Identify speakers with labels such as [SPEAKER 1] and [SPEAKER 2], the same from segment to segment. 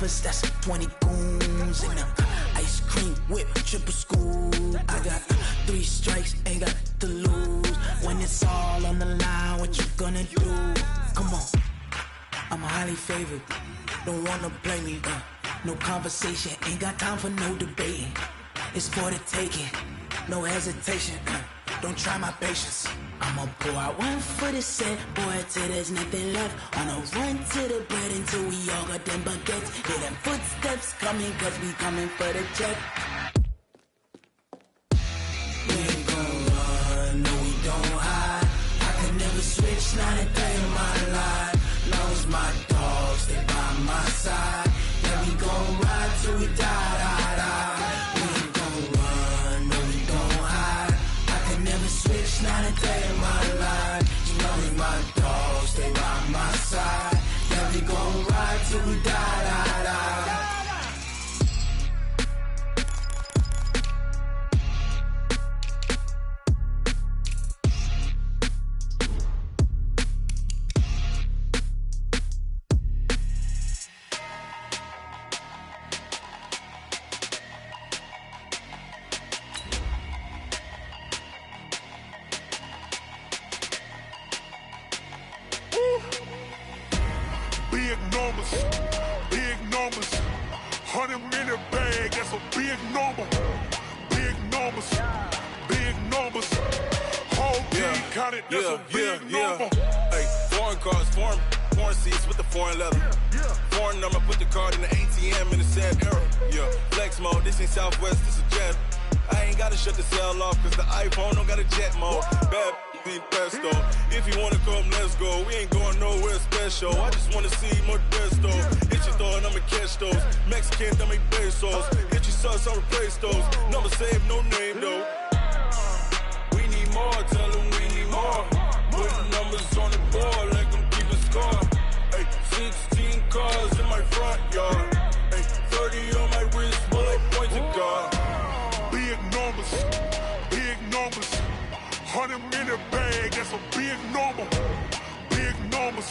[SPEAKER 1] choppers, that's 20 goons in them. Ice cream whip, triple school. I got 3 strikes, ain't got to lose. When it's all on the line, what you gonna do? Come on, I'm highly favored. Don't wanna play me, no conversation, ain't got time for no debating. It's for the taking, no hesitation. Don't try my patience. I'ma pour out one for the set, boy, till there's nothing left. On a run to the bread until we all got them baguettes. Hear them footsteps coming, cause we coming for the check. We ain't gon' run, no we don't hide. I could never switch, not a day in my life. Long as my dogs, they by my side. Yeah, we gon' ride till we die. We ain't gon' run, no we don't hide. I could never switch, not a day in my life. As long as my dogs, they by my side. Yeah, we gon' ride till we die.
[SPEAKER 2] Big numbers, 100-minute bag, that's a big number. Big numbers, whole team counted, that's a big number.
[SPEAKER 3] Hey, foreign cars, foreign seats with the foreign leather. Foreign number, put the card in the ATM in the sad era. Yeah, flex mode, this ain't Southwest, this a jet. I ain't gotta shut the cell off, cause the iPhone don't got a jet mode. Bad pesto. If you wanna come, let's go. We ain't going nowhere special. I just wanna see more pesto. Hit your thought, I'ma catch those. Mexican, I'ma make pesos. Hit your sauce, I'll replace those. Number saved, no name though. We need more, tell them we need more. Putting numbers on the board like I'm keeping score. Hey, 16 cars in my front yard. Hey, 30 on my wrist, while I point to God.
[SPEAKER 2] Big numbers, 100-minute bag, that's a big number. Big numbers,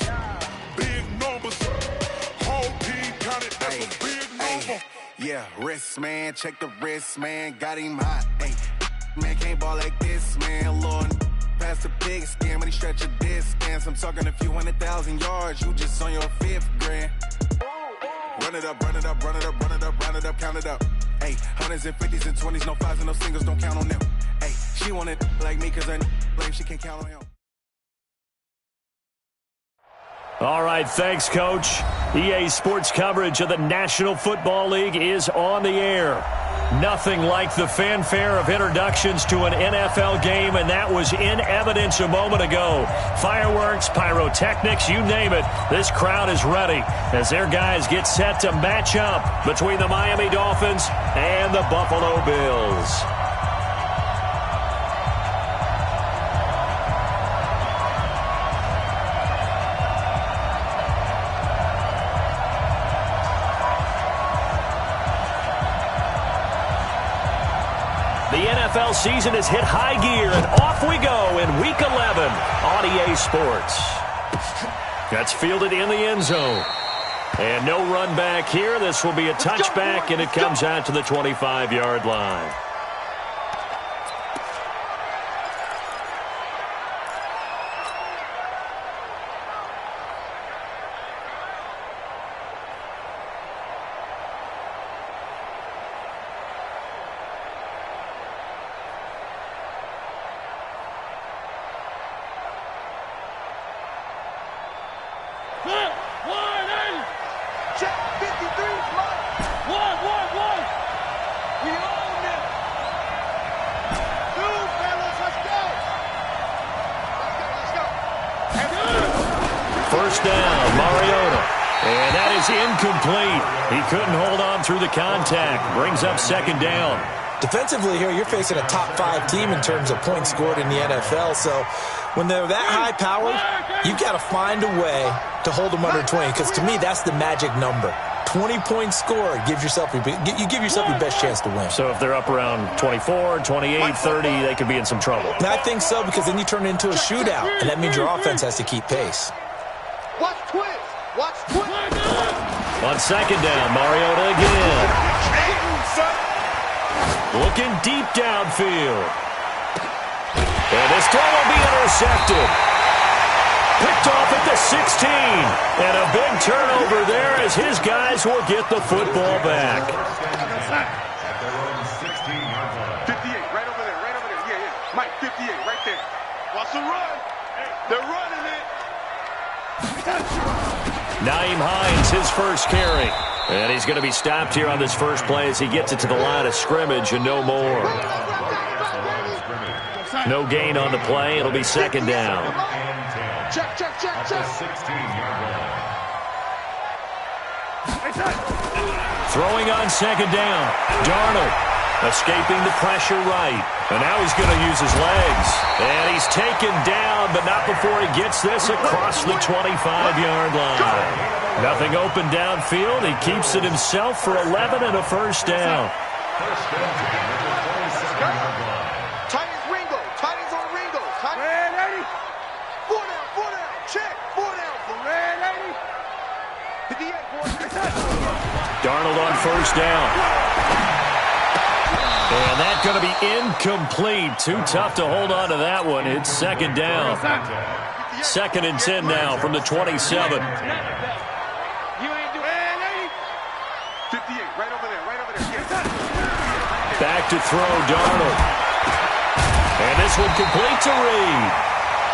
[SPEAKER 2] whole team counted, that's a big number.
[SPEAKER 4] Yeah, wrist man, check the wrist man, got him hot. Ay, man can't ball like this, man. Lord, past the pig skin, but he stretch a distance. I'm talking a few 100,000 yards, you just on your 5th grand. Run it up, count it up. Ay, 100s and 50s and 20s, no 5s and no singles, don't count on them. Ay, she want it like me, cause her blame she can't count on him.
[SPEAKER 5] All right, thanks, Coach. EA Sports coverage of the National Football League is on the air. Nothing like the fanfare of introductions to an NFL game, and that was in evidence a moment ago. Fireworks, pyrotechnics, you name it. This crowd is ready as their guys get set to match up between the Miami Dolphins and the Buffalo Bills. The NFL season has hit high gear, and off we go in Week 11 on EA Sports. That's fielded in the end zone. And no run back here. This will be a touchback, and it comes out to the 25-yard line. First down, Mariota. And that is incomplete. He couldn't hold on through the contact. Brings up second down.
[SPEAKER 6] Defensively here, you're facing a top-5 team in terms of points scored in the NFL. So when they're that high-powered, you've got to find a way to hold them under 20. Because to me, that's the magic number. 20 points scored, you give yourself your best chance to win.
[SPEAKER 5] So if they're up around 24, 28, 30, they could be in some trouble.
[SPEAKER 6] And I think so, because then you turn it into a shootout, and that means your offense has to keep pace.
[SPEAKER 2] Watch twist.
[SPEAKER 5] On second down, Mariota again. Looking deep downfield. And this throw will be intercepted. Picked off at the 16. And a big turnover there as his guys will get the football back.
[SPEAKER 2] 58, right over there, right over there. Yeah. Mike, 58, right there. Watch the run. They're running it.
[SPEAKER 5] Nyheim Hines, his first carry. And he's going to be stopped here on this first play as he gets it to the line of scrimmage and no more. No gain on the play. It'll be second down.
[SPEAKER 2] Check.
[SPEAKER 5] Throwing on second down. Darnold escaping the pressure right. And now he's going to use his legs. And he's taken down, but not before he gets this across the 25-yard line. Nothing open downfield. He keeps it himself for 11 and a first down.
[SPEAKER 2] Titans Ringo. Titans on Ringo. Red 80. 4 down. Check. 4 down for Red 80. 58.
[SPEAKER 5] Darnold on first down. And that's going to be incomplete. Too tough to hold on to that one. It's second down. Second and 10 now from the 27. Back to throw, Darnold. And this one complete to Reed.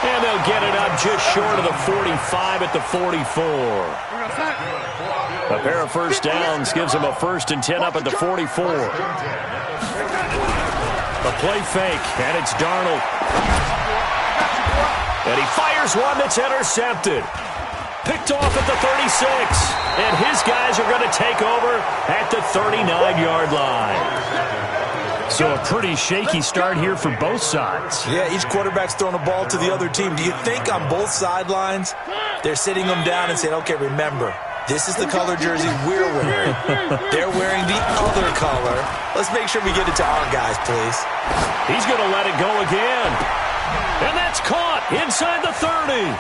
[SPEAKER 5] And they'll get it up just short of the 45 at the 44. A pair of first downs gives him a first and 10 up at the 44. A play fake, and it's Darnold. And he fires one that's intercepted. Picked off at the 36. And his guys are going to take over at the 39-yard line. So a pretty shaky start here for both sides.
[SPEAKER 6] Yeah, each quarterback's throwing a ball to the other team. Do you think on both sidelines they're sitting them down and saying, okay, remember, this is the color jersey we're wearing. They're wearing the other color. Let's make sure we get it to our guys, please.
[SPEAKER 5] He's going to let it go again. And that's caught inside the 30.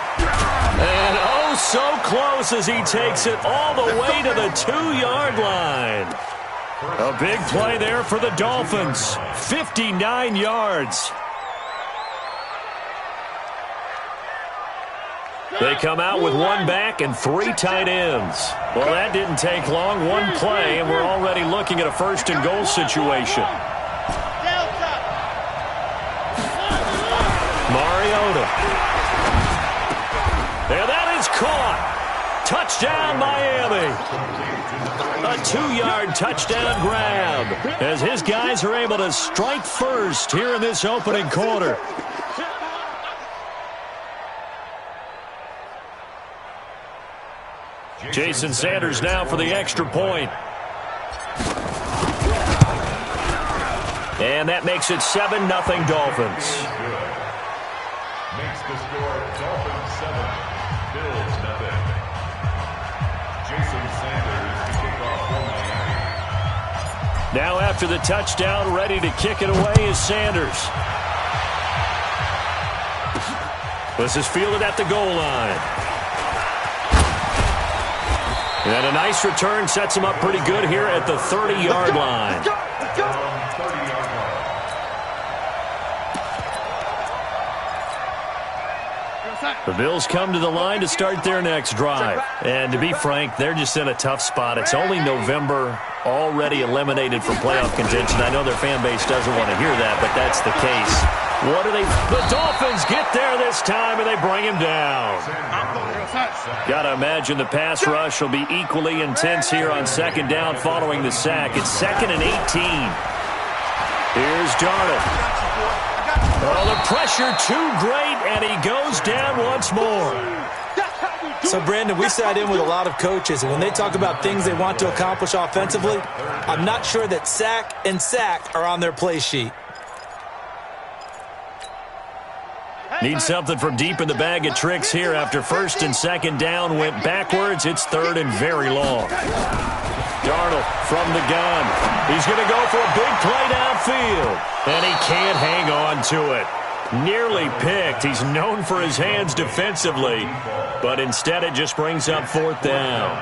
[SPEAKER 5] And oh, so close as he takes it all the way to the 2-yard line. A big play there for the Dolphins. 59 yards. They come out with one back and 3 tight ends. Well, that didn't take long. One play, and we're already looking at a first and goal situation. Mariota. And that is caught. Touchdown, Miami. A 2-yard touchdown grab as his guys are able to strike first here in this opening quarter. Jason Sanders now for the extra point. And that makes it 7-0 Dolphins.
[SPEAKER 7] Makes the score Dolphins 7, Bills 0. Jason Sanders to kick off for Miami.
[SPEAKER 5] Now after the touchdown, ready to kick it away is Sanders. This is fielded at the goal line. And a nice return sets him up pretty good here at the 30-yard line. The Bills come to the line to start their next drive. And to be frank, they're just in a tough spot. It's only November, already eliminated from playoff contention. I know their fan base doesn't want to hear that, but that's the case. What do they... The Dolphins get there this time, and they bring him down. Got to imagine the pass rush will be equally intense here on second down following the sack. It's 2nd and 18. Here's Darnold. Oh, the pressure too great, and he goes down once more.
[SPEAKER 6] So, Brandon, we sat in with a lot of coaches, and when they talk about things they want to accomplish offensively, I'm not sure that sack and sack are on their play sheet.
[SPEAKER 5] Need something from deep in the bag of tricks here after first and second down went backwards. It's 3rd and very long. Darnold from the gun. He's going to go for a big play downfield. And he can't hang on to it. Nearly picked. He's known for his hands defensively. But instead it just brings up 4th down.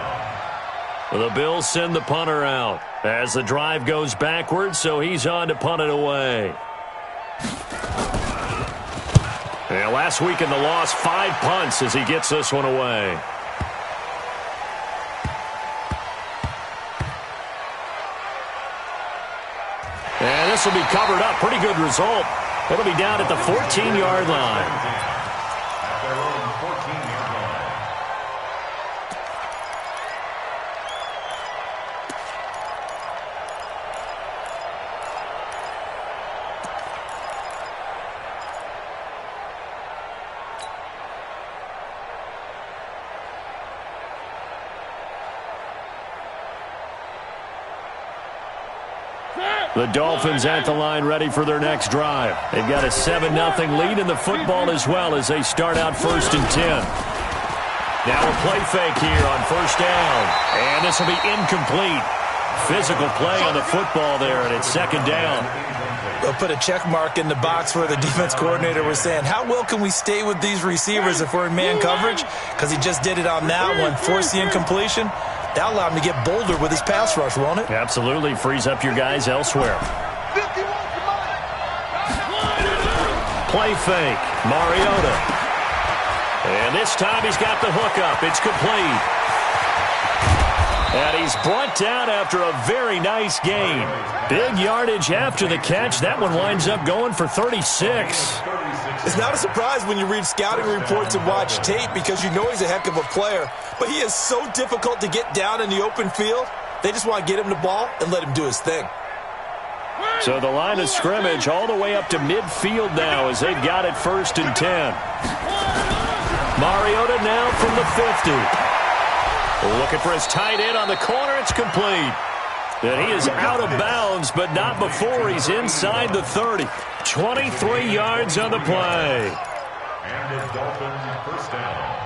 [SPEAKER 5] The Bills send the punter out as the drive goes backwards, so he's on to punt it away. And last week in the loss, 5 punts as he gets this one away. And this will be covered up. Pretty good result. It'll be down at the 14-yard line. The Dolphins at the line ready for their next drive. They've got a 7-0 lead in the football as well as they start out 1st and 10. Now a play fake here on 1st down. And this will be incomplete. Physical play on the football there, and it's 2nd down.
[SPEAKER 6] They'll put a check mark in the box where the defense coordinator was saying, how well can we stay with these receivers if we're in man coverage? Because he just did it on that one, forced the incompletion. That allowed him to get bolder with his pass rush, won't it?
[SPEAKER 5] Absolutely. Frees up your guys elsewhere. Play fake. Mariota. And this time he's got the hook up. It's complete. And he's brought down after a very nice gain. Big yardage after the catch. That one winds up going for 36.
[SPEAKER 6] It's not a surprise when you read scouting reports and watch tape because you know he's a heck of a player. But he is so difficult to get down in the open field. They just want to get him the ball and let him do his thing.
[SPEAKER 5] So the line of scrimmage all the way up to midfield now as they've got it 1st and 10. Mariota now from the 50. Looking for his tight end on the corner. It's complete. And he is out of bounds, but not before he's inside the 30. 23 yards on the play.
[SPEAKER 7] And the Dolphins 1st down.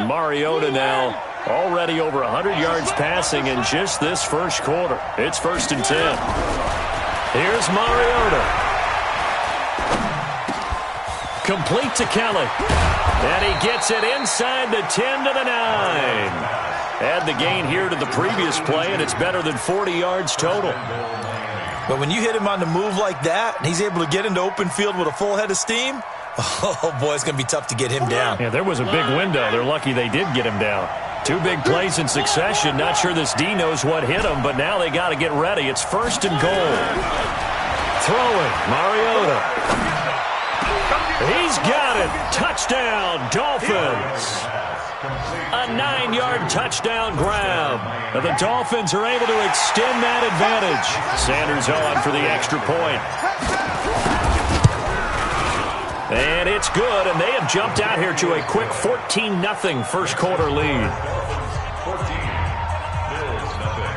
[SPEAKER 5] Mariota now already over 100 yards passing in just this 1st quarter. It's 1st and 10. Here's Mariota. Complete to Kelly. And he gets it inside the 10 to the 9. Add the gain here to the previous play, and it's better than 40 yards total.
[SPEAKER 6] But when you hit him on the move like that, and he's able to get into open field with a full head of steam, oh, boy, it's going to be tough to get him down.
[SPEAKER 5] Yeah, there was a big window. They're lucky they did get him down. 2 big plays in succession. Not sure this D knows what hit him, but now they got to get ready. It's 1st and goal. Throwing, Mariota. He's got it. Touchdown, Dolphins. A 9-yard touchdown grab. And the Dolphins are able to extend that advantage. Sanders on for the extra point. And it's good, and they have jumped out here to a quick 14-0 1st quarter lead.
[SPEAKER 7] 14, Bills nothing.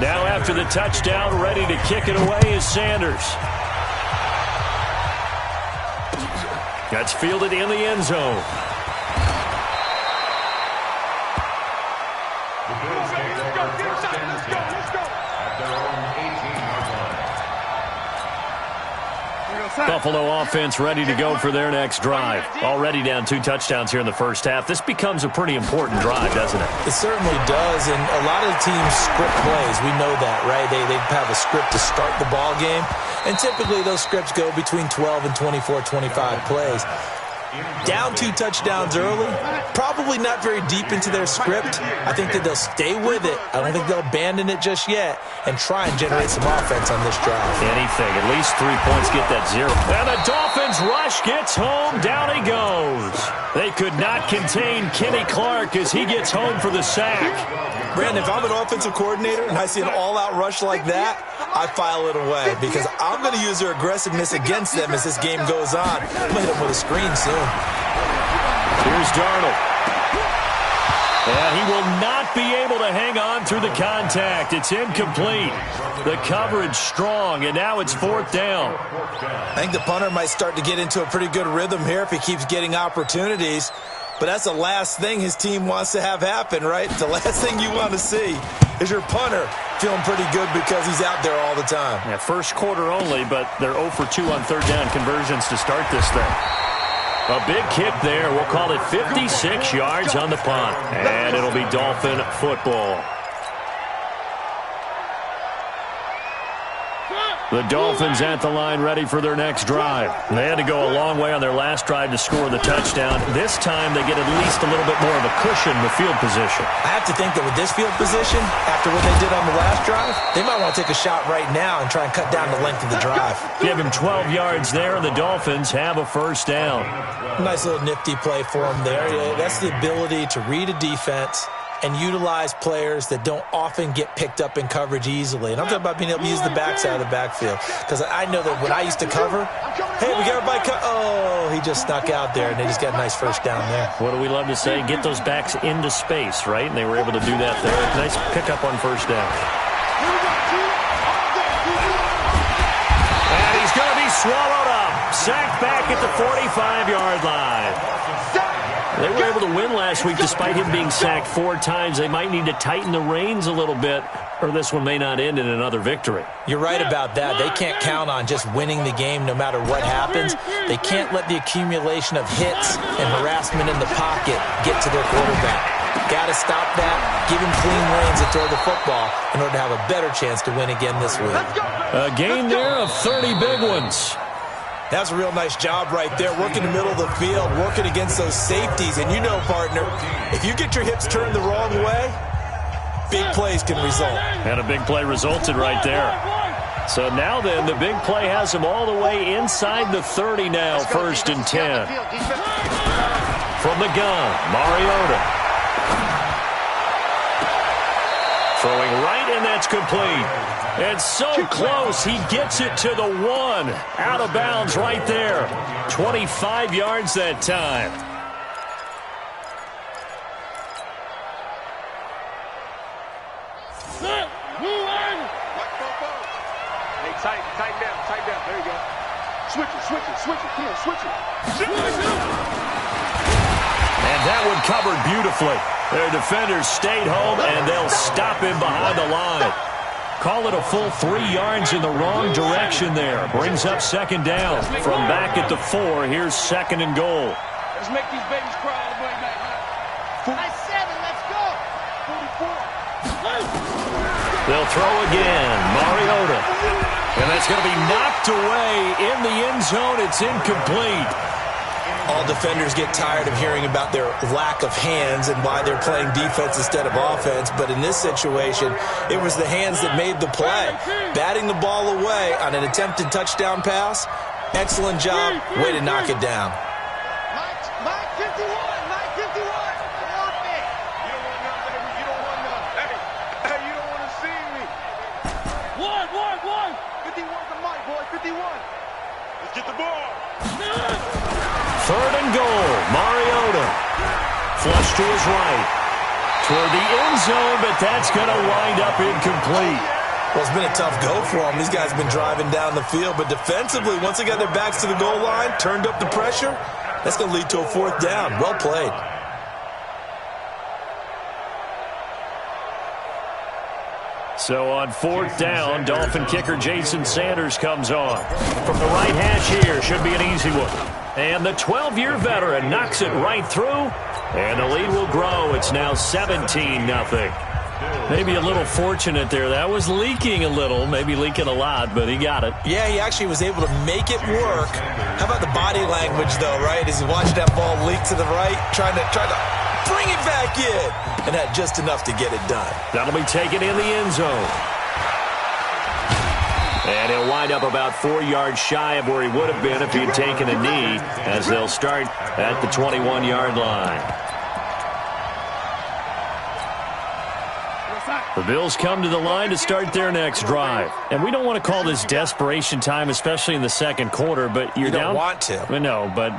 [SPEAKER 5] Now after the touchdown, ready to kick it away is Sanders. That's fielded in the end zone.
[SPEAKER 7] The Bills take over 1st and 10 at their own 18-yard line.
[SPEAKER 5] Buffalo offense ready to go for their next drive. Already down 2 touchdowns here in the 1st half. This becomes a pretty important drive, doesn't it?
[SPEAKER 6] It certainly does, and a lot of teams script plays. We know that, right? They have a script to start the ball game, and typically those scripts go between 12 and 24, 25 plays. Down 2 touchdowns early, probably not very deep into their script. I think that they'll stay with it. I don't think they'll abandon it just yet and try and generate some offense on this drive.
[SPEAKER 5] Anything, at least 3 points, get that 0. And the Dolphins rush gets home, down he goes. They could not contain Kenny Clark as he gets home for the sack.
[SPEAKER 6] Brandon, if I'm an offensive coordinator and I see an all-out rush like that, I file it away because I'm going to use their aggressiveness against them as this game goes on. I'm going to hit them with a screen soon.
[SPEAKER 5] Here's Darnold. And he will not be able to hang on through the contact. It's incomplete. The coverage strong, and now it's 4th down.
[SPEAKER 6] I think the punter might start to get into a pretty good rhythm here if he keeps getting opportunities. But that's the last thing his team wants to have happen, right? The last thing you want to see is your punter feeling pretty good because he's out there all the time.
[SPEAKER 5] Yeah, first quarter only, but they're 0 for 2 on third down conversions to start this thing. A big kick there. We'll call it 56 yards on the punt. And it'll be Dolphin football. The Dolphins at the line ready for their next drive. They had to go a long way on their last drive to score the touchdown. This time they get at least a little bit more of a cushion with field position.
[SPEAKER 6] I have to think that with this field position, after what they did on the last drive, they might want to take a shot right now and try and cut down the length of the drive.
[SPEAKER 5] Give him 12 yards there, and the Dolphins have a first down.
[SPEAKER 6] Nice little nifty play for them there. Yeah, that's the ability to read a defense and utilize players that don't often get picked up in coverage easily. And I'm talking about being able to use the backside of the backfield. Because I know that when I used to cover, hey, we got everybody oh, he just snuck out there, and they just got a nice first down there.
[SPEAKER 5] What do we love to say? Get those backs into space, right? And they were able to do that there. Nice pickup on first down. And he's going to be swallowed up. Sacked back at the 45-yard line. They were able to win last week despite him being sacked 4 times. They might need to tighten the reins a little bit, or this one may not end in another victory.
[SPEAKER 6] You're right about that. They can't count on just winning the game no matter what happens. They can't let the accumulation of hits and harassment in the pocket get to their quarterback. Got to stop that, give him clean reins to throw the football in order to have a better chance to win again this week.
[SPEAKER 5] A gain there of 30 big ones.
[SPEAKER 6] That's a real nice job right there, working the middle of the field, working against those safeties. And you know, partner, if you get your hips turned the wrong way, big plays can result.
[SPEAKER 5] And a big play resulted right there. So now then, the big play has him all the way inside the 30 now, first and 10. From the gun, Mariota. Throwing right, and that's complete. And so close, he gets it to the 1. Out of bounds right there. 25 yards that time.
[SPEAKER 2] Hey, tighten down. There you go. Switch it. Come on, switch it.
[SPEAKER 5] And that one covered beautifully. Their defenders stayed home, and they'll stop him behind the line. Call it a full 3 yards in the wrong direction there. Brings up second down. From back at the 4, here's second and goal.
[SPEAKER 2] Let's make these babies cry all the way back. Nice 7, let's go. 44.
[SPEAKER 5] They'll throw again. Mariota. And that's going to be knocked away in the end zone. It's incomplete.
[SPEAKER 6] All defenders get tired of hearing about their lack of hands and why they're playing defense instead of offense. But in this situation, it was the hands that made the play. Batting the ball away on an attempted touchdown pass. Excellent job. Way to knock it down.
[SPEAKER 2] Mike 51. Perfect. You don't want none, baby. You don't want none. Hey, you don't want to see me. One. 51 to Mike, boy. 51. Let's get the ball.
[SPEAKER 5] Third and goal. Mariota. Flush to his right. Toward the end zone, but that's going to wind up incomplete.
[SPEAKER 6] Well, it's been a tough go for them. These guys have been driving down the field. But defensively, once they got their backs to the goal line, turned up the pressure, that's going to lead to a 4th down. Well played.
[SPEAKER 5] So on 4th down, Dolphin kicker Jason Sanders comes on. From the right hash here, should be an easy one. And the 12-year veteran knocks it right through, and the lead will grow. It's now 17-0. Maybe a little fortunate there. That was leaking a little, maybe leaking a lot, but he got it.
[SPEAKER 6] Yeah, he actually was able to make it work. How about the body language, though, right? As he watched that ball leak to the right, trying to bring it back in, and had just enough to get it done.
[SPEAKER 5] That'll be taken in the end zone. And he'll wind up about 4 yards shy of where he would have been if he had taken a knee, as they'll start at the 21-yard line. The Bills come to the line to start their next drive. And we don't want to call this desperation time, especially in the second quarter, but you're down.
[SPEAKER 6] You don't want to.
[SPEAKER 5] No, but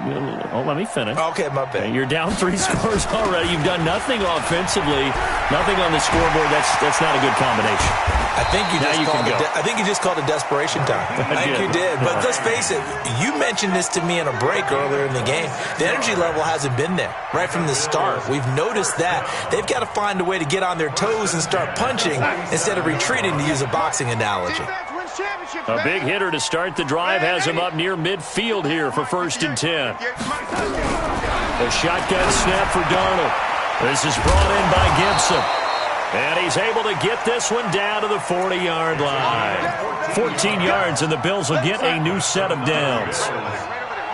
[SPEAKER 5] let me finish.
[SPEAKER 6] Okay, my bad.
[SPEAKER 5] You're down 3 scores already. You've done nothing offensively, nothing on the scoreboard. That's not a good combination.
[SPEAKER 6] I think you just called it desperation time. I think you did. But let's face it, you mentioned this to me in a break earlier in the game. The energy level hasn't been there right from the start. We've noticed that. They've got to find a way to get on their toes and start punching instead of retreating, to use a boxing analogy.
[SPEAKER 5] A big hitter to start the drive has him up near midfield here for 1st and 10. A shotgun snap for Darnold. This is brought in by Gibson. And he's able to get this one down to the 40-yard line. 14 yards, and the Bills will get a new set of downs.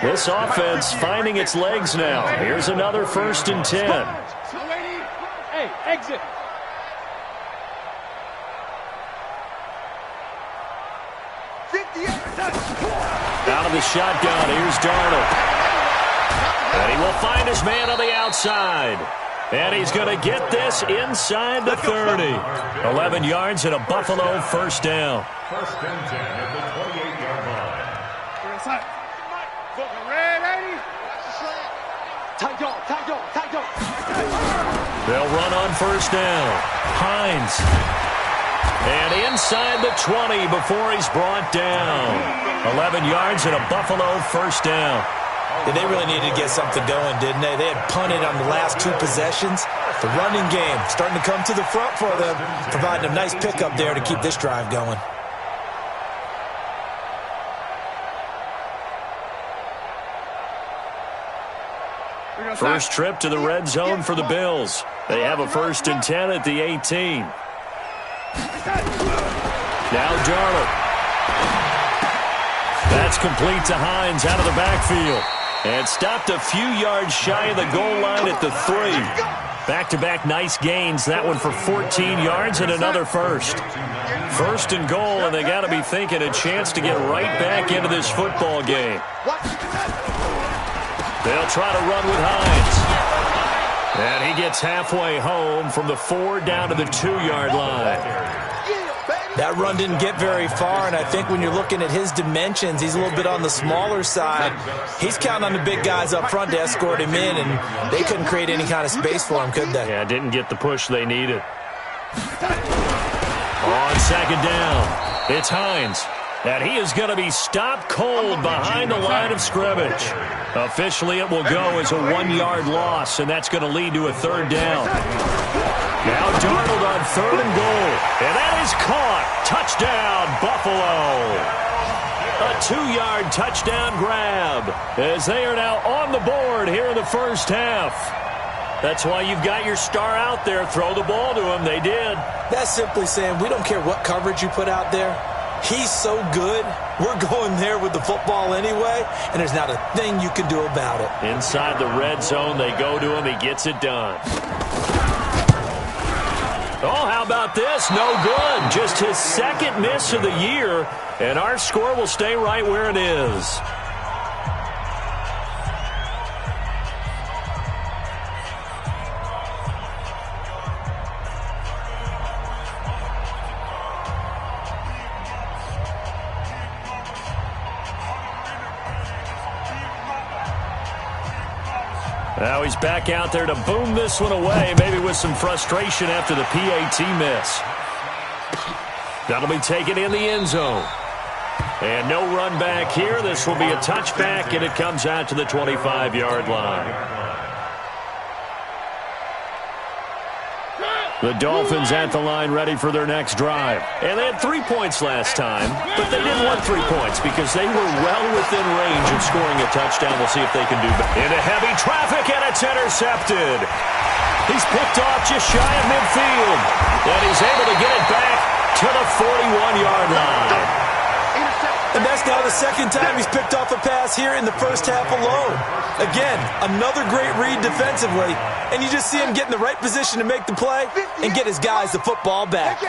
[SPEAKER 5] This offense finding its legs now. Here's another 1st and 10.
[SPEAKER 2] Hey, exit.
[SPEAKER 5] Out of the shotgun, here's Darnold. And he will find his man on the outside. And he's going to get this inside the 30. 11 yards and a Buffalo 1st down.
[SPEAKER 7] 1st and 10 at the 28-yard line.
[SPEAKER 5] They'll run on 1st down. Hines. And inside the 20 before he's brought down. 11 yards and a Buffalo 1st down.
[SPEAKER 6] Yeah, they really needed to get something going, didn't they? They had punted on the last 2 possessions. The running game starting to come to the front for them, providing a nice pickup there to keep this drive going.
[SPEAKER 5] First trip to the red zone for the Bills. They have a 1st and 10 at the 18. Now Darnold. That's complete to Hines out of the backfield. And stopped a few yards shy of the goal line at the 3. Back-to-back nice gains. That one for 14 yards and another 1st. 1st and goal, and they got to be thinking a chance to get right back into this football game. They'll try to run with Hines. And he gets halfway home from the 4 down to the 2-yard line.
[SPEAKER 6] That run didn't get very far, and I think when you're looking at his dimensions, he's a little bit on the smaller side. He's counting on the big guys up front to escort him in, and they couldn't create any kind of space for him, could they?
[SPEAKER 5] Yeah, didn't get the push they needed. On 2nd down, it's Hines. And he is going to be stopped cold behind the line of scrimmage. Officially, it will go as a 1-yard loss, and that's going to lead to a 3rd down. Now Darnold on 3rd and goal. And that is caught. Touchdown, Buffalo. A 2-yard touchdown grab as they are now on the board here in the 1st half. That's why you've got your star out there. Throw the ball to him. They did.
[SPEAKER 6] That's simply saying we don't care what coverage you put out there. He's so good, we're going there with the football anyway, and there's not a thing you can do about it.
[SPEAKER 5] Inside the red zone, they go to him. He gets it done. Oh, how about this? No good. Just his 2nd miss of the year, and our score will stay right where it is. Now he's back out there to boom this one away, maybe with some frustration after the PAT miss. That'll be taken in the end zone. And no run back here. This will be a touchback, and it comes out to the 25-yard line. The Dolphins at the line ready for their next drive. And they had 3 points last time, but they didn't want 3 points because they were well within range of scoring a touchdown. We'll see if they can do better. Into heavy traffic, and it's intercepted. He's picked off just shy of midfield. And he's able to get it back to the 41-yard line.
[SPEAKER 6] And that's now the 2nd time he's picked off a pass here in the 1st half alone. Again, another great read defensively, and you just see him get in the right position to make the play and get his guys the football back.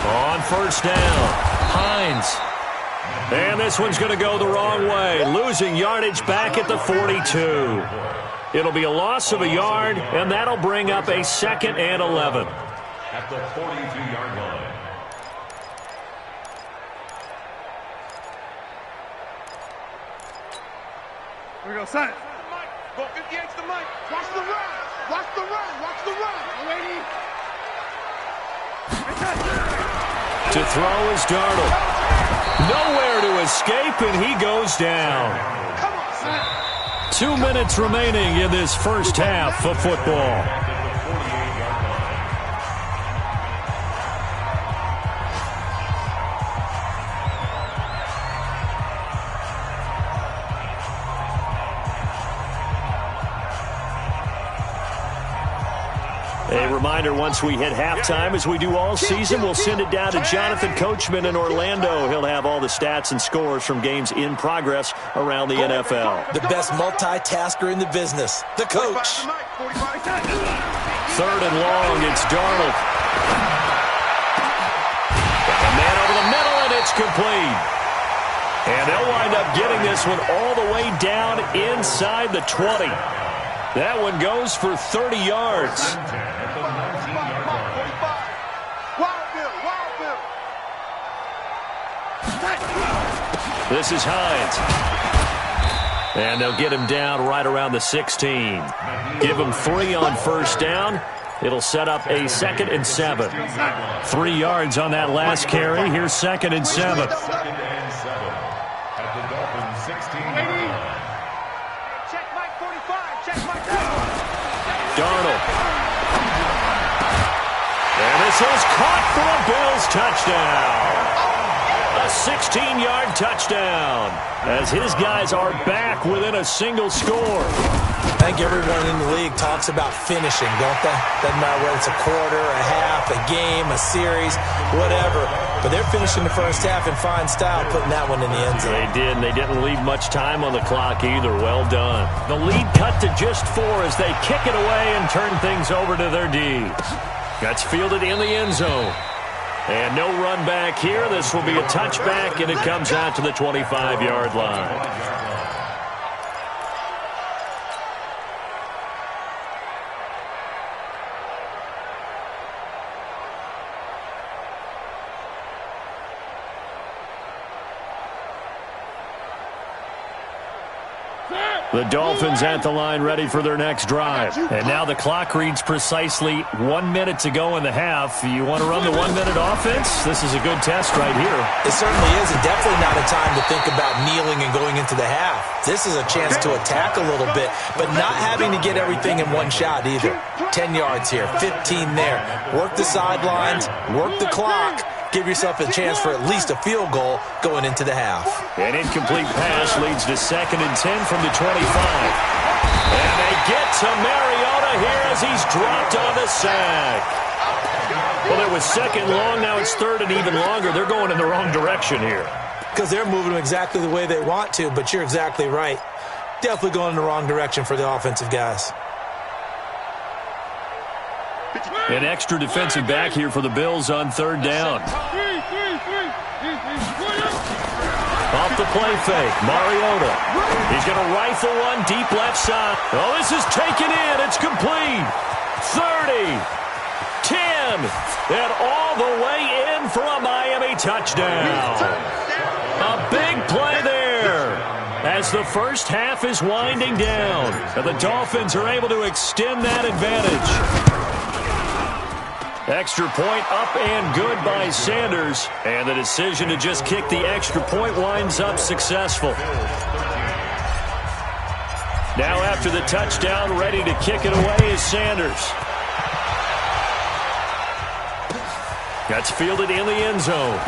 [SPEAKER 5] On 1st down, Hines. And this one's going to go the wrong way, losing yardage back at the 42. It'll be a loss of a yard, and that'll bring up a 2nd and 11.
[SPEAKER 7] At the 42-yard line.
[SPEAKER 2] Here we go, son. Go 58 to the mic. Watch the run. Watch the run. Watch the run. Ready?
[SPEAKER 5] To throw is Darnold. Nowhere to escape, and he goes down.
[SPEAKER 2] Come on, son.
[SPEAKER 5] 2 minutes remaining in this first half of football. A reminder, once we hit halftime, as we do all season, we'll send it down to Jonathan Coachman in Orlando. He'll have all the stats and scores from games in progress around the NFL.
[SPEAKER 6] The best multitasker in the business, the coach.
[SPEAKER 5] 3rd and long, it's Darnold. And a man over the middle, and it's complete. And they'll wind up getting this one all the way down inside the 20. That one goes for 30 yards. This is Hines. And they'll get him down right around the 16. Give him 3 on first down. It'll set up a 2nd and 7. 3 yards on that last carry. Here's 2nd and 7.
[SPEAKER 7] At the Dolphins 16.
[SPEAKER 2] Check Mike 45. Check Mike.
[SPEAKER 5] Darnold. And this is caught for a Bills touchdown. A 16-yard touchdown as his guys are back within a single score.
[SPEAKER 6] I think everyone in the league talks about finishing, don't they? Doesn't matter whether it's a quarter, a half, a game, a series, whatever. But they're finishing the first half in fine style, putting that one in the end zone.
[SPEAKER 5] They did, and they didn't leave much time on the clock either. Well done. The lead cut to just 4 as they kick it away and turn things over to their D. That's fielded in the end zone. And no run back here. This will be a touchback, and it comes out to the 25-yard line. The Dolphins at the line ready for their next drive. And now the clock reads precisely 1 minute to go in the half. You want to run the 1 minute offense? This is a good test right here.
[SPEAKER 6] It certainly is, and definitely not a time to think about kneeling and going into the half. This is a chance to attack a little bit, but not having to get everything in one shot either. 10 yards here, 15 there. Work the sidelines, work the clock. Give yourself a chance for at least a field goal going into the half.
[SPEAKER 5] An incomplete pass leads to 2nd and 10 from the 25. And they get to Mariota here as he's dropped on the sack. Well, it was 2nd long, now it's 3rd and even longer. They're going in the wrong direction here.
[SPEAKER 6] Because they're moving them exactly the way they want to, but you're exactly right. Definitely going in the wrong direction for the offensive guys.
[SPEAKER 5] An extra defensive back here for the Bills on 3rd down. Off the play fake, Mariota. He's going to rifle one deep left side. Oh, this is taken in. It's complete. 30, 10, and all the way in for a Miami touchdown. A big play there as the first half is winding down. And the Dolphins are able to extend that advantage. Extra point up and good by Sanders. And the decision to just kick the extra point winds up successful. Now after the touchdown, ready to kick it away is Sanders. That's fielded in the end zone.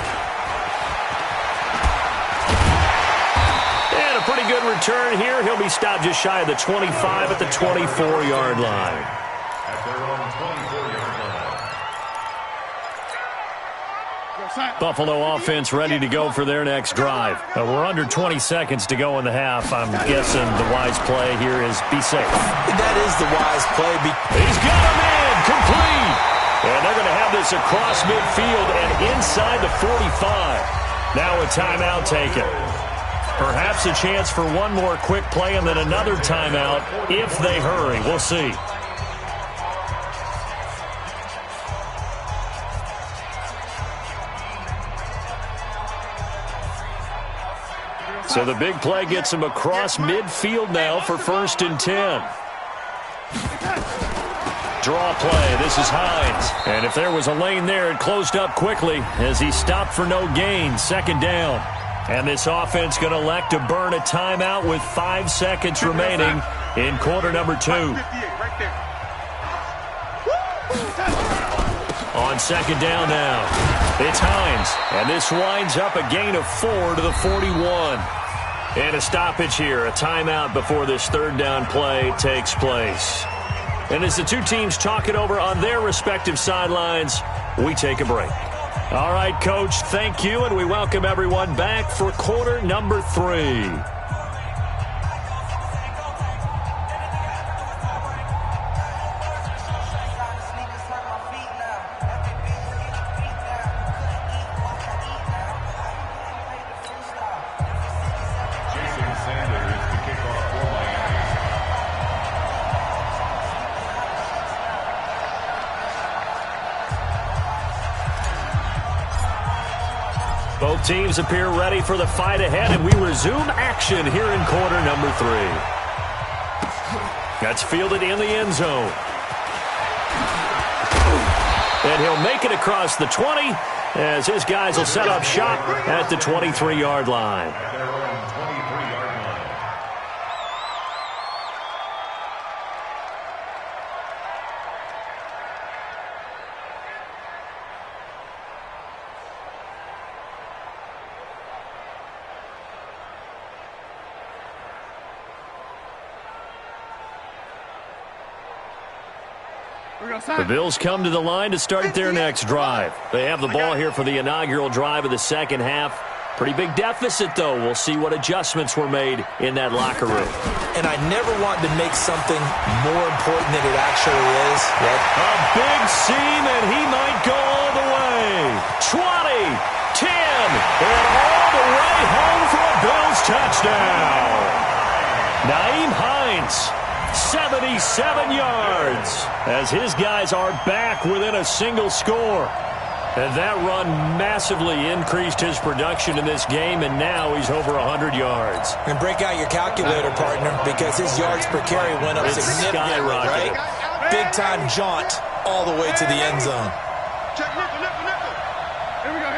[SPEAKER 5] And a pretty good return here. He'll be stopped just shy of the 25 at the 24-yard line.
[SPEAKER 7] At their own 24-yard line.
[SPEAKER 5] Buffalo offense ready to go for their next drive. We're under 20 seconds to go in the half. I'm guessing the wise play here is be safe.
[SPEAKER 6] That is the wise play.
[SPEAKER 5] He's got him in, complete. And they're going to have this across midfield and inside the 45. Now a timeout taken. Perhaps a chance for one more quick play and then another timeout if they hurry. We'll see. So the big play gets him across midfield now for 1st and 10. Draw play. This is Hines. And if there was a lane there, it closed up quickly as he stopped for no gain. 2nd down. And this offense going to elect to burn a timeout with 5 seconds remaining in quarter number 2. On 2nd down now, it's Hines. And this winds up a gain of 4 to the 41. And a stoppage here, a timeout before this 3rd down play takes place. And as the two teams talk it over on their respective sidelines, we take a break. All right, Coach, thank you, and we welcome everyone back for quarter number 3. Both teams appear ready for the fight ahead, and we resume action here in quarter number 3. That's fielded in the end zone. And he'll make it across the 20 as his guys will set up shop at the 23-yard line. The Bills come to the line to start their next drive. They have the ball here for the inaugural drive of the second half. Pretty big deficit, though. We'll see what adjustments were made in that locker room.
[SPEAKER 6] And I never want to make something more important than it actually is. Yep.
[SPEAKER 5] A big seam, and he might go all the way. 20, 10, and all the way home for a Bills touchdown. Naeem Hines, 77 yards, as his guys are back within a single score. And that run massively increased his production in this game, and now he's over 100 yards.
[SPEAKER 6] And break out your calculator, partner, because his yards per carry went up significantly, right? Big-time jaunt all the way to the end zone.
[SPEAKER 2] Check nickel. Here we go.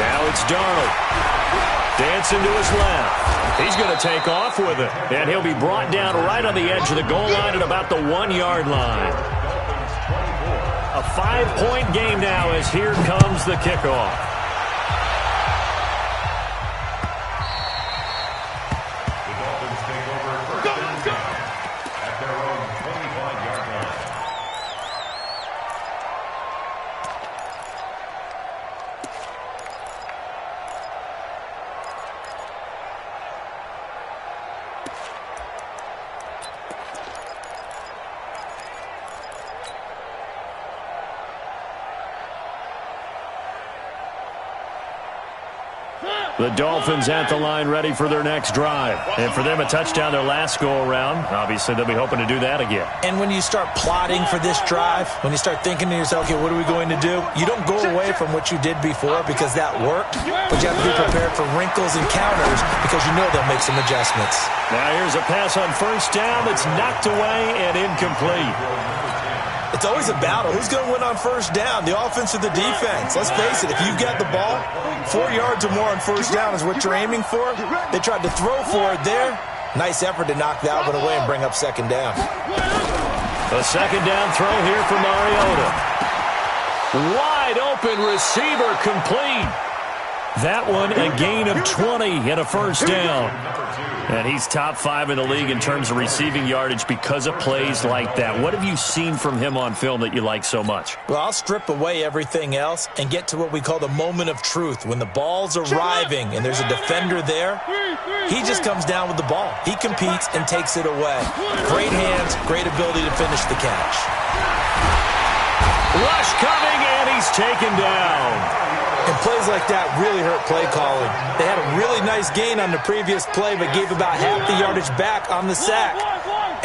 [SPEAKER 5] Now it's Darnold. Dancing to his left. He's going to take off with it. And he'll be brought down right on the edge of the goal line at about the 1-yard line. A 5-point game now as here comes the kickoff.
[SPEAKER 7] The Dolphins take over first and 10 at their own 25-yard line.
[SPEAKER 5] The Dolphins at the line ready for their next drive. And for them, a touchdown their last go-around. Obviously, they'll be hoping to do that again.
[SPEAKER 6] And when you start plotting for this drive, when you start thinking to yourself, okay, what are we going to do? You don't go away from what you did before because that worked, but you have to be prepared for wrinkles and counters because you know they'll make some adjustments.
[SPEAKER 5] Now here's a pass on first down that's knocked away and incomplete.
[SPEAKER 6] It's always a battle. Who's going to win on first down, the offense or the defense? Let's face it, if you've got the ball, 4 yards or more on first down is what you're aiming for. They tried to throw for it there. Nice effort to knock that one away and bring up second down.
[SPEAKER 5] A second down throw here for Mariota. Wide open receiver complete. That one a gain of 20 and a first down. And he's top 5 in the league in terms of receiving yardage because of plays like that. What have you seen from him on film that you like so much?
[SPEAKER 6] Well, I'll strip away everything else and get to what we call the moment of truth. When the ball's arriving and there's a defender there, he just comes down with the ball. He competes and takes it away. Great hands, great ability to finish the catch.
[SPEAKER 5] Rush coming, and he's taken down.
[SPEAKER 6] And plays like that really hurt play calling. They had a really nice gain on the previous play, but gave about half the yardage back on the sack.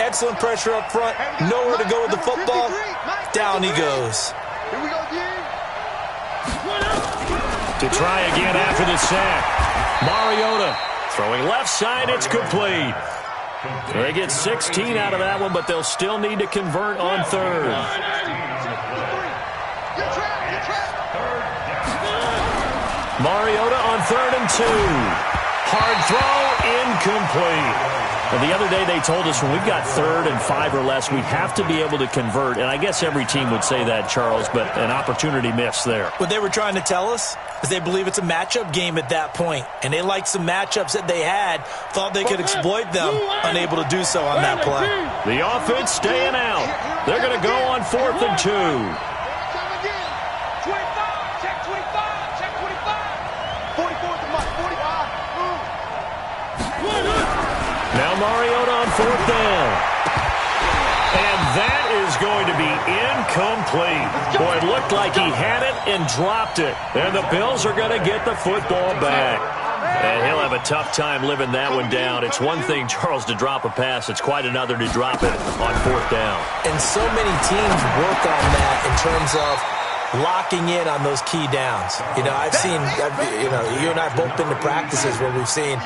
[SPEAKER 6] Excellent pressure up front. Nowhere to go with the football. Down he goes.
[SPEAKER 2] Here we go again.
[SPEAKER 5] To try again after the sack. Mariota throwing left side. It's complete. They get 16 out of that one, but they'll still need to convert on third. Mariota on 3rd and 2. Hard throw, incomplete. Well, the other day they told us when we've got 3rd and 5 or less, we have to be able to convert. And I guess every team would say that, Charles, but an opportunity missed there.
[SPEAKER 6] What they were trying to tell us is they believe it's a matchup game at that point. And they liked some matchups that they had, thought they could exploit them, unable to do so on that play.
[SPEAKER 5] The offense staying out. They're going to go on 4th and 2. Now Mariota on 4th down. And that is going to be incomplete. Boy, it looked like he had it and dropped it. And the Bills are going to get the football back. And he'll have a tough time living that one down. It's one thing, Charles, to drop a pass. It's quite another to drop it on 4th down.
[SPEAKER 6] And so many teams work on that in terms of locking in on those key downs. You know, you and I have both been to practices where we've seen,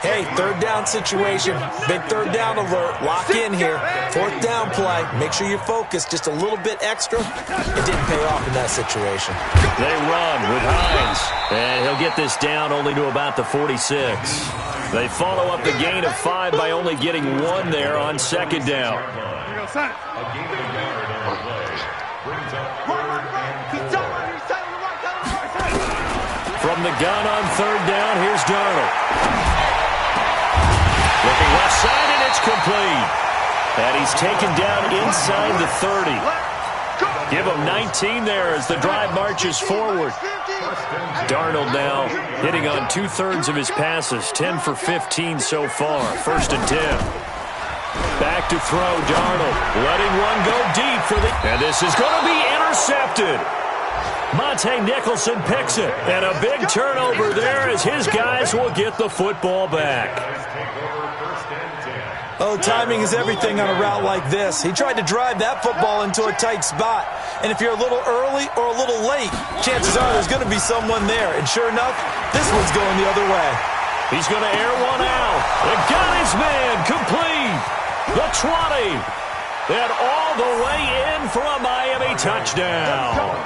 [SPEAKER 6] hey, 3rd down situation, big 3rd down alert, lock in here, 4th down play, make sure you're focused just a little bit extra. It didn't pay off in that situation.
[SPEAKER 5] They run with Hines, and he'll get this down only to about the 46. They follow up the gain of 5 by only getting 1 there on 2nd down. From the gun on 3rd down, here's Darnold. Looking left side, and it's complete. And he's taken down inside the 30. Give him 19 there as the drive marches forward. Darnold now hitting on 2/3 of his passes, 10 for 15 so far. 1st and 10. Back to throw, Darnold. Letting one go deep for the... And this is going to be intercepted. Monte Nicholson picks it. And a big turnover there as his guys will get the football back.
[SPEAKER 6] Oh, timing is everything on a route like this. He tried to drive that football into a tight spot. And if you're a little early or a little late, chances are there's going to be someone there. And sure enough, this one's going the other way.
[SPEAKER 5] He's going to air one out. And got his man complete. The 20. And all the way in for a Miami touchdown.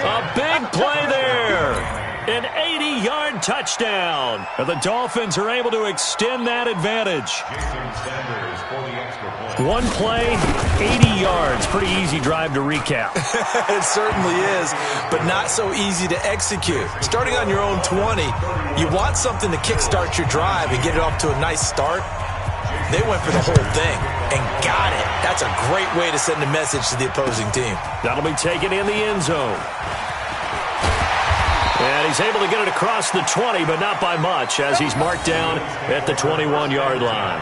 [SPEAKER 5] A big play there. An 80-yard touchdown. And the Dolphins are able to extend that advantage. One play, 80 yards. Pretty easy drive to recap.
[SPEAKER 6] It certainly is, but not so easy to execute. Starting on your own 20, you want something to kickstart your drive and get it off to a nice start. They went for the whole thing and got it. That's a great way to send a message to the opposing team.
[SPEAKER 5] That'll be taken in the end zone. And he's able to get it across the 20, but not by much, as he's marked down at the 21-yard line.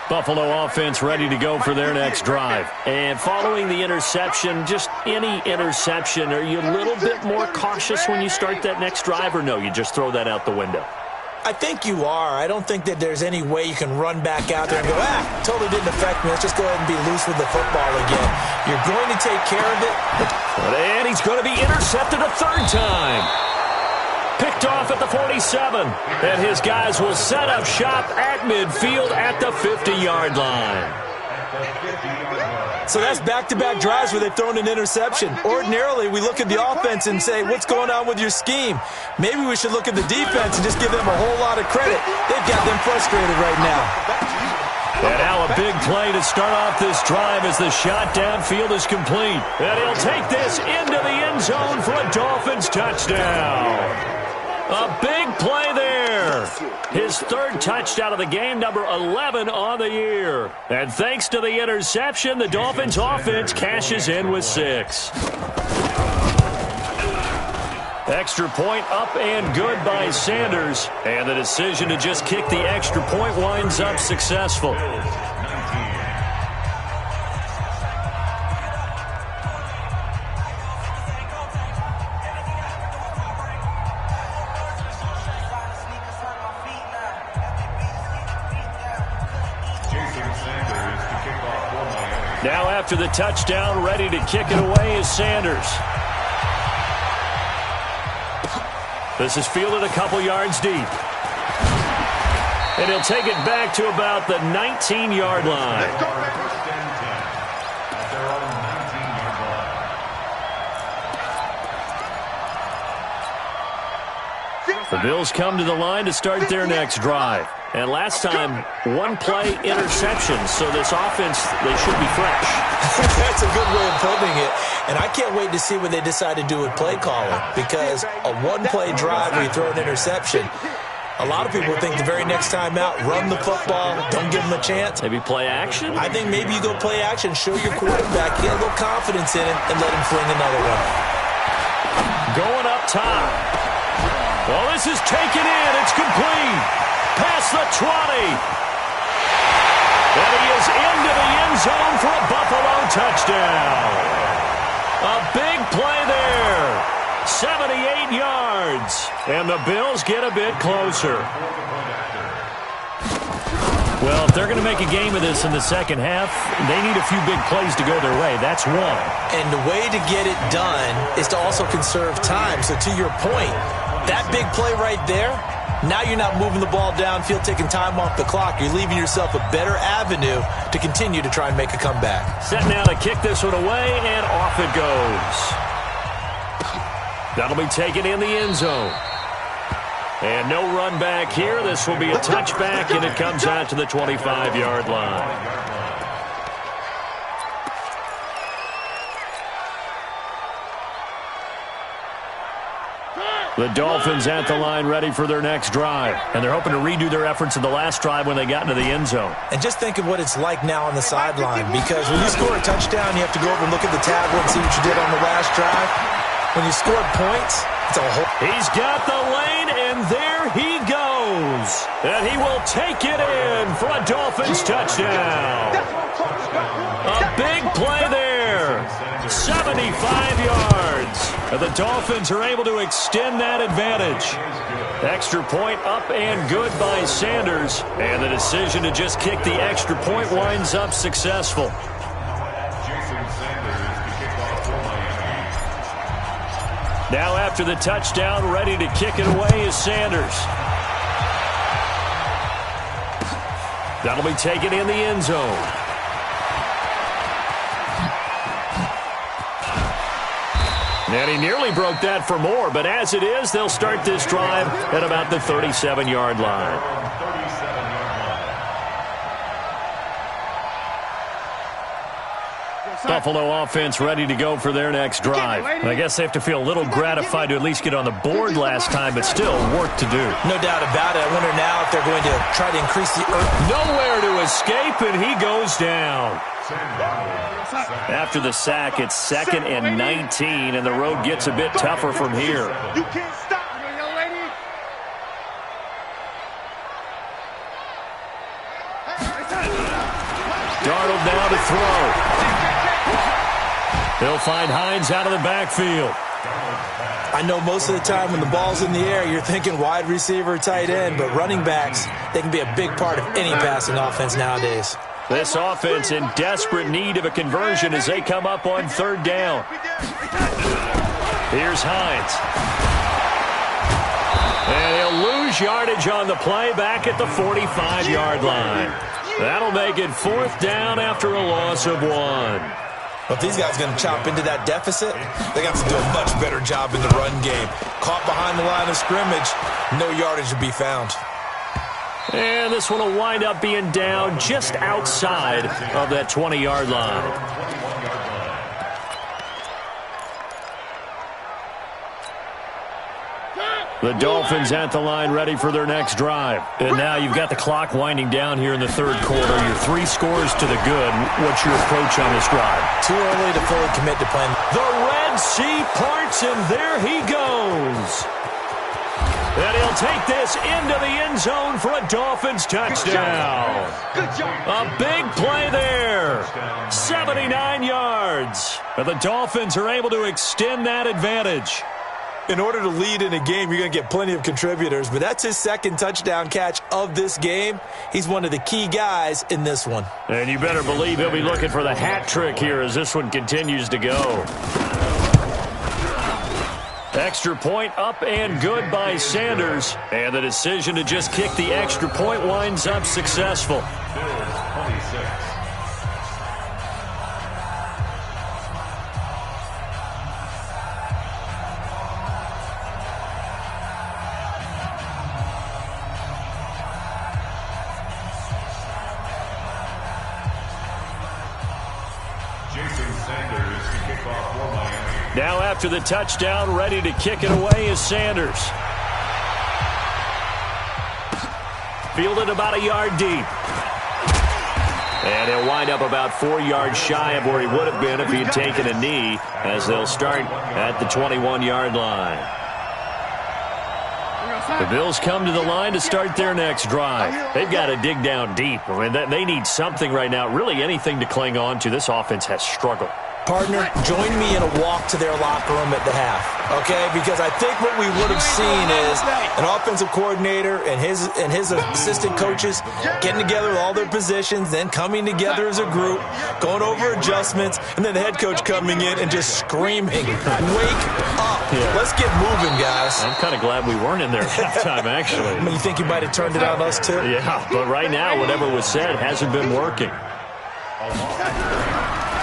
[SPEAKER 5] Buffalo offense ready to go for their next drive. And following the interception, just any interception, are you a little bit more cautious when you start that next drive, or no, you just throw that out the window?
[SPEAKER 6] I think you are. I don't think that there's any way you can run back out there and go, totally didn't affect me. Let's just go ahead and be loose with the football again. You're going to take care of it.
[SPEAKER 5] And he's going to be intercepted a 3rd time. Picked off at the 47. And his guys will set up shop at midfield at the 50-yard line.
[SPEAKER 6] So that's back-to-back drives where they've thrown an interception. Ordinarily, we look at the offense and say, what's going on with your scheme? Maybe we should look at the defense and just give them a whole lot of credit. They've got them frustrated right now.
[SPEAKER 5] And now a big play to start off this drive as the shot downfield is complete. And he'll take this into the end zone for a Dolphins touchdown. A big play there. His 3rd touchdown of the game, number 11 on the year. And thanks to the interception, the Dolphins offense cashes in with 6. Extra point up and good by Sanders. And the decision to just kick the extra point winds up successful. Now after the touchdown, ready to kick it away is Sanders. This is fielded a couple yards deep. And he'll take it back to about the 19-yard line.
[SPEAKER 7] First and 10 at their own 19-yard line.
[SPEAKER 5] The Bills come to the line to start their next drive. And last time, one-play interception. So this offense, they should be fresh.
[SPEAKER 6] That's a good way of putting it. And I can't wait to see what they decide to do with play calling. Because a one-play drive where you throw an interception, a lot of people think the very next time out, run the football, don't give them a chance.
[SPEAKER 5] Maybe play action?
[SPEAKER 6] I think maybe you go play action, show your quarterback, get a little confidence in it, and let him fling another one.
[SPEAKER 5] Going up top. Well, this is taken in. It's complete. Past the 20. And he is into the end zone for a Buffalo touchdown. A big play there. 78 yards. And the Bills get a bit closer. Well, if they're going to make a game of this in the second half, they need a few big plays to go their way. That's one.
[SPEAKER 6] And the way to get it done is to also conserve time. So to your point, that big play right there, now you're not moving the ball downfield, taking time off the clock. You're leaving yourself a better avenue to continue to try and make a comeback.
[SPEAKER 5] Set now to kick this one away, and off it goes. That'll be taken in the end zone. And no run back here. This will be a touchback, and it comes out to the 25-yard line. The Dolphins at the line ready for their next drive. And they're hoping to redo their efforts in the last drive when they got into the end zone.
[SPEAKER 6] And just think of what it's like now on the sideline. Because when you score a touchdown, you have to go over and look at the tablet and see what you did on the last drive. When you scored points, it's a whole...
[SPEAKER 5] He's got the lane, and there he goes. And he will take it in for a Dolphins touchdown. A big play there. 75 yards. And the Dolphins are able to extend that advantage. Extra point up and good by Sanders. And the decision to just kick the extra point winds up successful. Now after the touchdown, ready to kick it away is Sanders. That'll be taken in the end zone. And he nearly broke that for more, but as it is, they'll start this drive at about the 37-yard line. Buffalo offense ready to go for their next drive. And I guess they have to feel a little gratified to at least get on the board last time, but still work to do.
[SPEAKER 6] No doubt about it. I wonder now if they're going to try to increase the...
[SPEAKER 5] Nowhere to escape, and he goes down. After the sack, it's 2nd and 19, and the road gets a bit tougher from here.
[SPEAKER 2] You can't stop me, young lady.
[SPEAKER 5] Darnold now to throw. They'll find Hines out of the backfield.
[SPEAKER 6] I know most of the time when the ball's in the air, you're thinking wide receiver, tight end, but running backs, they can be a big part of any passing offense nowadays.
[SPEAKER 5] This offense in desperate need of a conversion as they come up on 3rd down. Here's Hines. And he'll lose yardage on the play back at the 45-yard line. That'll make it 4th down after a loss of 1.
[SPEAKER 6] But if these guys are going to chop into that deficit, they got to do a much better job in the run game. Caught behind the line of scrimmage, no yardage to be found.
[SPEAKER 5] And this one will wind up being down just outside of that 20-yard line. The Dolphins at the line ready for their next drive. And now you've got the clock winding down here in the 3rd quarter. Your 3 scores to the good. What's your approach on this drive?
[SPEAKER 6] Too early to fully commit to playing.
[SPEAKER 5] The Red Sea parts, and there he goes. And he'll take this into the end zone for a Dolphins touchdown.
[SPEAKER 2] Good job.
[SPEAKER 5] A big play there. 79 yards. And the Dolphins are able to extend that advantage.
[SPEAKER 6] In order to lead in a game, you're going to get plenty of contributors, but that's his second touchdown catch of this game. He's one of the key guys in this one.
[SPEAKER 5] And you better believe he'll be looking for the hat trick here as this one continues to go. Extra point up and good by Sanders. And the decision to just kick the extra point winds up successful. Now after the touchdown, ready to kick it away is Sanders. Fielded about a yard deep. And he'll wind up about 4 yards shy of where he would have been if he had taken a knee, as they'll start at the 21-yard line. The Bills come to the line to start their next drive. They've got to dig down deep. I mean, they need something right now, really anything to cling on to. This offense has struggled.
[SPEAKER 6] Partner, join me in a walk to their locker room at the half, okay? Because I think what we would have seen is an offensive coordinator and his assistant coaches getting together with all their positions, then coming together as a group, going over adjustments, and then the head coach coming in and just screaming, wake up. Yeah. Let's get moving, guys.
[SPEAKER 5] I'm kind of glad we weren't in there at halftime, actually.
[SPEAKER 6] I mean, you think you might have turned it on us, too?
[SPEAKER 5] Yeah, but right now, whatever was said hasn't been working.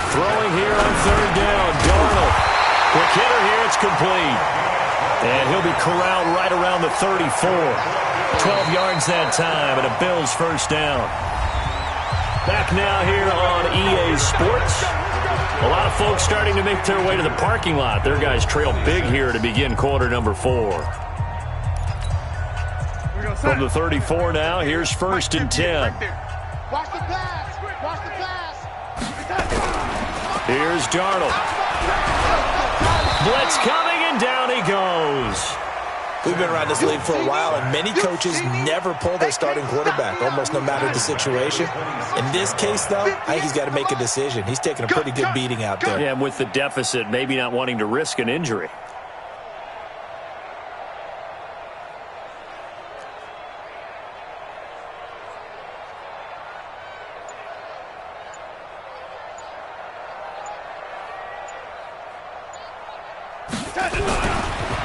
[SPEAKER 5] Throwing here on third down, Darnold. Quick hitter here, it's complete. And he'll be corralled right around the 34. 12 yards that time, and a Bills first down. Back now here on EA Sports. A lot of folks starting to make their way to the parking lot. Their guys trail big here to begin quarter number 4. From the 34 now, here's 1st and 10.
[SPEAKER 2] Watch the pass. Watch the pass.
[SPEAKER 5] Here's Darnold. Blitz coming, and down he goes.
[SPEAKER 6] We've been around this league for a while, and many coaches never pull their starting quarterback, almost no matter the situation. In this case, though, I think he's got to make a decision. He's taking a pretty good beating out there.
[SPEAKER 5] Yeah, and with the deficit, maybe not wanting to risk an injury.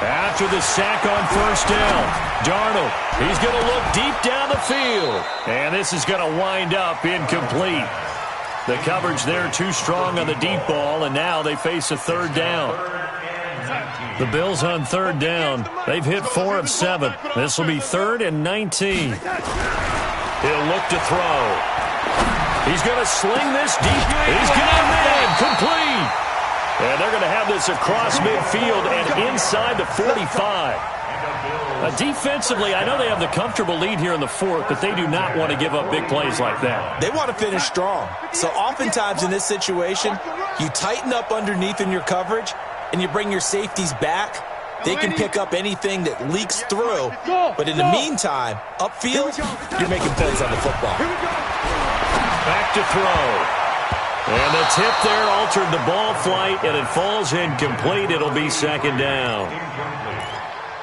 [SPEAKER 5] After the sack on first down, Darnold, he's going to look deep down the field. And this is going to wind up incomplete. The coverage there too strong on the deep ball, and now they face a third down. The Bills on third down. They've hit 4 of 7. This will be 3rd and 19. He'll look to throw. He's going to sling this deep. He's got it in. Complete. And they're going to have this across midfield and inside the 45. Defensively, I know they have the comfortable lead here in the 4th, but they do not want to give up big plays like that.
[SPEAKER 6] They want to finish strong. So oftentimes in this situation, you tighten up underneath in your coverage, and you bring your safeties back. They can pick up anything that leaks through. But in the meantime, upfield, you're making plays on the football.
[SPEAKER 5] Back to throw. And the tip there altered the ball flight, and it falls incomplete. It'll be 2nd down.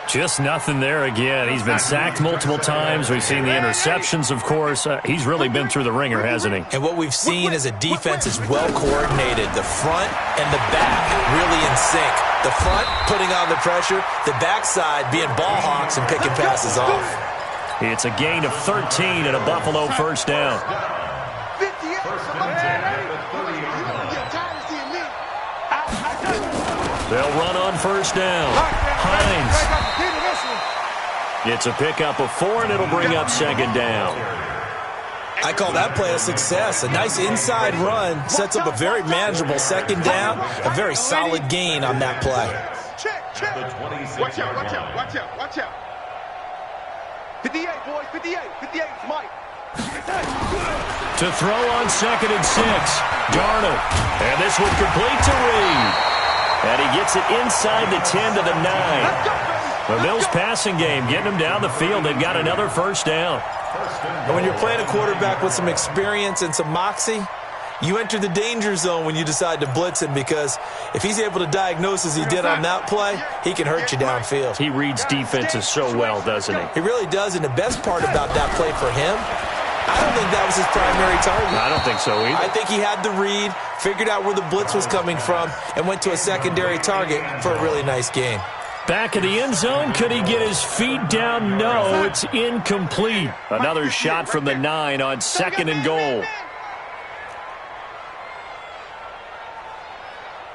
[SPEAKER 5] Just nothing there again. He's been sacked multiple times. We've seen the interceptions, of course. He's really been through the ringer, hasn't he?
[SPEAKER 6] And what we've seen is a defense is well coordinated. The front and the back really in sync. The front putting on the pressure, the backside being ball hawks and picking passes off.
[SPEAKER 5] It's a gain of 13 and a Buffalo first down. They'll run on first down. Hines. It's a pickup of 4, and it'll bring up 2nd down.
[SPEAKER 6] I call that play a success. A nice inside run sets up a very manageable 2nd down. A very solid gain on that play.
[SPEAKER 2] Check. Watch out. 58, boys. 58. 58, Mike.
[SPEAKER 5] To throw on 2nd and 6. Darnold. And this one complete to Reed. And he gets it inside the 10 to the 9. The Bills passing game, getting them down the field. They've got another first down.
[SPEAKER 6] And when you're playing a quarterback with some experience and some moxie, you enter the danger zone when you decide to blitz him, because if he's able to diagnose as he did on that play, he can hurt you downfield.
[SPEAKER 5] He reads defenses so well, doesn't he?
[SPEAKER 6] He really does, and the best part about that play for him, I don't think that was his primary target.
[SPEAKER 5] I don't think so either.
[SPEAKER 6] I think he had the read, figured out where the blitz was coming from, and went to a secondary target for a really nice game.
[SPEAKER 5] Back of the end zone, could he get his feet down? No, it's incomplete. Another shot from the 9 on 2nd and goal.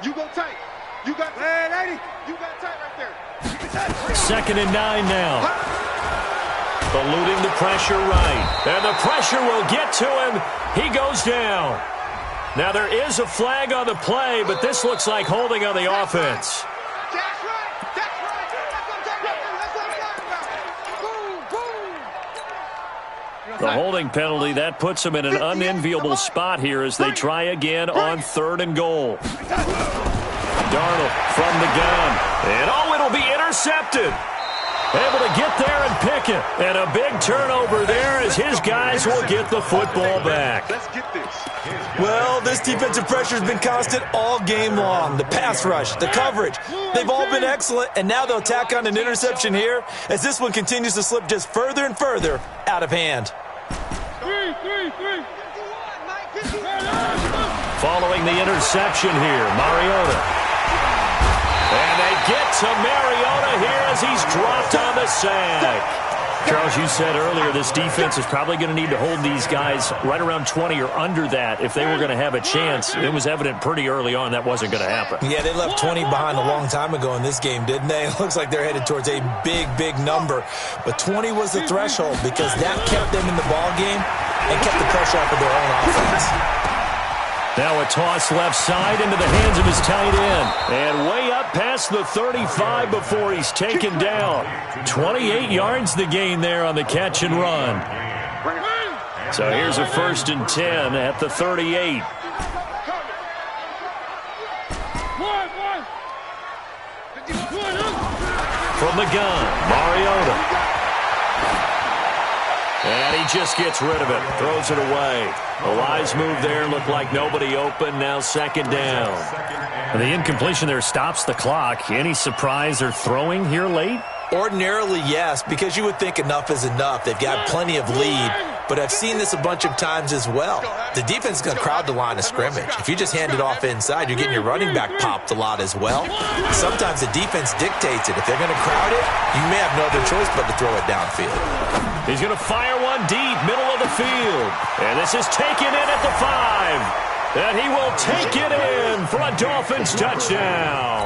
[SPEAKER 2] You go tight. You got tight. Hey, lady. You got tight right there.
[SPEAKER 5] 2nd and 9 now. Eluding the pressure right. And the pressure will get to him. He goes down. Now there is a flag on the play, but this looks like holding on the offense.
[SPEAKER 2] That's right. That's right. That's what I'm talking about. Boom, boom.
[SPEAKER 5] The holding penalty, that puts him in an unenviable spot here as they try again on 3rd and goal. Darnold from the gun. And it'll be intercepted. Able to get there and pick it. And a big turnover there as his guys will get the football back.
[SPEAKER 2] Let's get this.
[SPEAKER 6] Well, this defensive pressure has been constant all game long. The pass rush, the coverage, they've all been excellent, and now they'll tack on an interception here as this one continues to slip just further and further out of hand.
[SPEAKER 5] Following the interception here, Mariota. And they get to Mariota here as he's dropped on the sack. Charles, you said earlier this defense is probably going to need to hold these guys right around 20 or under that if they were going to have a chance. It was evident pretty early on that wasn't going to happen.
[SPEAKER 6] Yeah, they left 20 behind a long time ago in this game, didn't they? It looks like they're headed towards a big, big number. But 20 was the threshold because that kept them in the ball game and kept the pressure off of their own offense.
[SPEAKER 5] Now a toss left side into the hands of his tight end. And way up past the 35 before he's taken down. 28 yards the gain there on the catch and run. So here's a 1st and 10 at the 38. From the gun, Mariota. And he just gets rid of it, throws it away. A wise move there, looked like nobody open, now 2nd down. And the incompletion there stops the clock. Any surprise they're throwing here late?
[SPEAKER 6] Ordinarily, yes, because you would think enough is enough. They've got plenty of lead, but I've seen this a bunch of times as well. The defense is going to crowd the line of scrimmage. If you just hand it off inside, you're getting your running back popped a lot as well. Sometimes the defense dictates it. If they're going to crowd it, you may have no other choice but to throw it downfield.
[SPEAKER 5] He's going to fire one deep, middle of the field. And this is taken in at the 5. And he will take it in for a Dolphins touchdown.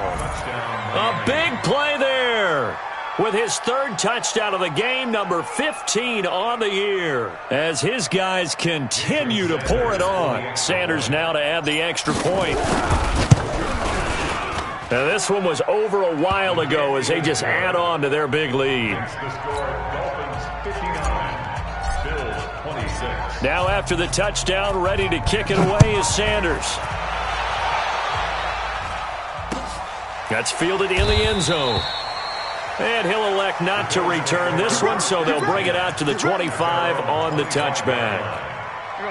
[SPEAKER 5] A big play there with his 3rd touchdown of the game, number 15 on the year. As his guys continue to pour it on. Sanders now to add the extra point. Now this one was over a while ago as they just add on to their big lead. Now after the touchdown, ready to kick it away is Sanders. That's fielded in the end zone. And he'll elect not to return this one, so they'll bring it out to the 25 on the touchback.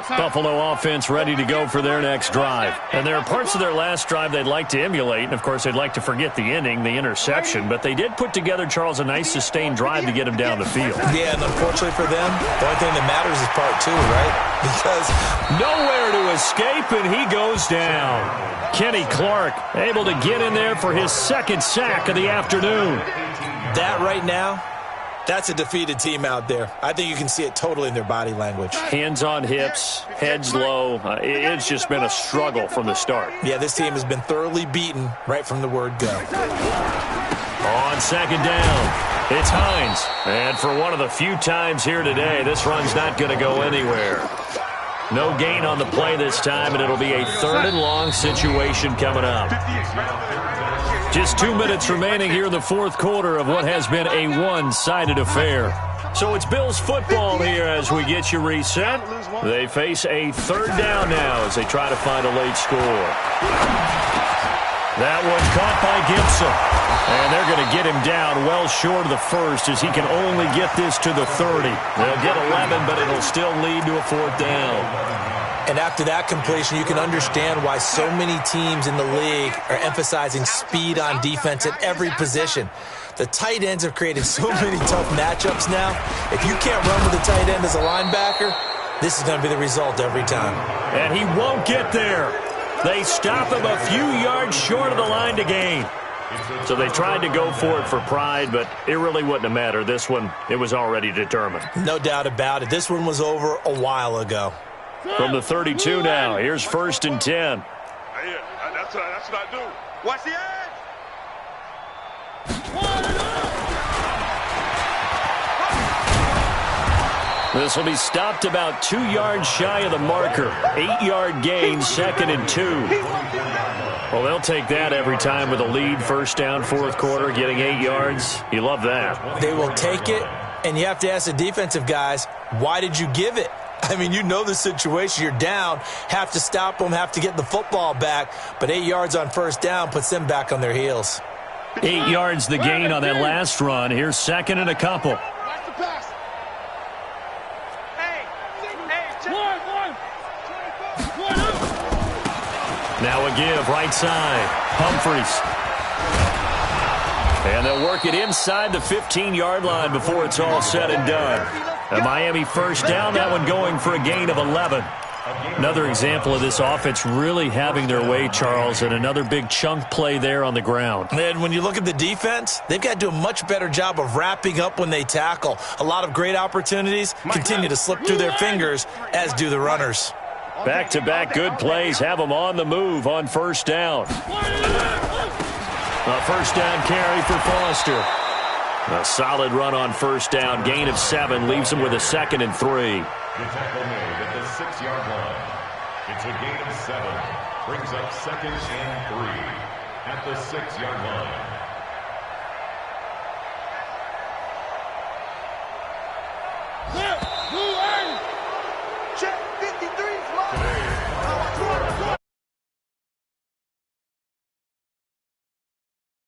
[SPEAKER 5] Buffalo offense ready to go for their next drive. And there are parts of their last drive they'd like to emulate. And, of course, they'd like to forget the inning, the interception. But they did put together, Charles, a nice sustained drive to get him down the field.
[SPEAKER 6] Yeah, and unfortunately for them, the only thing that matters is part 2, right? Because
[SPEAKER 5] nowhere to escape, and he goes down. Kenny Clark able to get in there for his 2nd sack of the afternoon.
[SPEAKER 6] That right now, that's a defeated team out there. I think you can see it totally in their body language.
[SPEAKER 5] Hands on hips, heads low. It's just been a struggle from the start.
[SPEAKER 6] Yeah, this team has been thoroughly beaten right from the word go.
[SPEAKER 5] On 2nd down, it's Hines. And for one of the few times here today, this run's not going to go anywhere. No gain on the play this time, and it'll be a 3rd and long situation coming up. Just 2 minutes remaining here in the 4th quarter of what has been a one-sided affair. So it's Bills football here as we get you reset. They face a 3rd down now as they try to find a late score. That one caught by Gibson. And they're going to get him down well short of the 1st as he can only get this to the 30. They'll get 11, but it'll still lead to a 4th down.
[SPEAKER 6] And after that completion, you can understand why so many teams in the league are emphasizing speed on defense at every position. The tight ends have created so many tough matchups now. If you can't run with the tight end as a linebacker, this is going to be the result every time.
[SPEAKER 5] And he won't get there. They stop him a few yards short of the line to gain. So they tried to go for it for pride, but it really wouldn't have mattered. This one, it was already determined.
[SPEAKER 6] No doubt about it. This one was over a while ago.
[SPEAKER 5] From the 32 now, here's 1st and 10.
[SPEAKER 2] Yeah, that's what I do. Watch the edge.
[SPEAKER 5] This will be stopped about 2 yards shy of the marker. 8-yard gain, 2nd and 2. Well, they'll take that every time with a lead, 1st down, 4th quarter, getting 8 yards. You love that.
[SPEAKER 6] They will take it, and you have to ask the defensive guys, why did you give it? I mean, you know the situation. You're down, have to stop them, have to get the football back, but 8 yards on 1st down puts them back on their heels.
[SPEAKER 5] 8 yards the gain on that last run. Here's 2nd and a couple. Now a give, right side. Humphreys. And they'll work it inside the 15-yard line before it's all said and done. A Miami 1st down, that one going for a gain of 11. Another example of this offense really having their way, Charles, and another big chunk play there on the ground.
[SPEAKER 6] And when you look at the defense, they've got to do a much better job of wrapping up when they tackle. A lot of great opportunities continue to slip through their fingers, as do the runners.
[SPEAKER 5] Back-to-back good plays have them on the move on 1st down. A 1st down carry for Foster. A solid run on 1st down. Gain of 7 leaves them with a 2nd and 3.
[SPEAKER 7] The tackle made at the 6-yard line. It's a gain of 7. Brings up 2nd and 3 at the 6-yard line.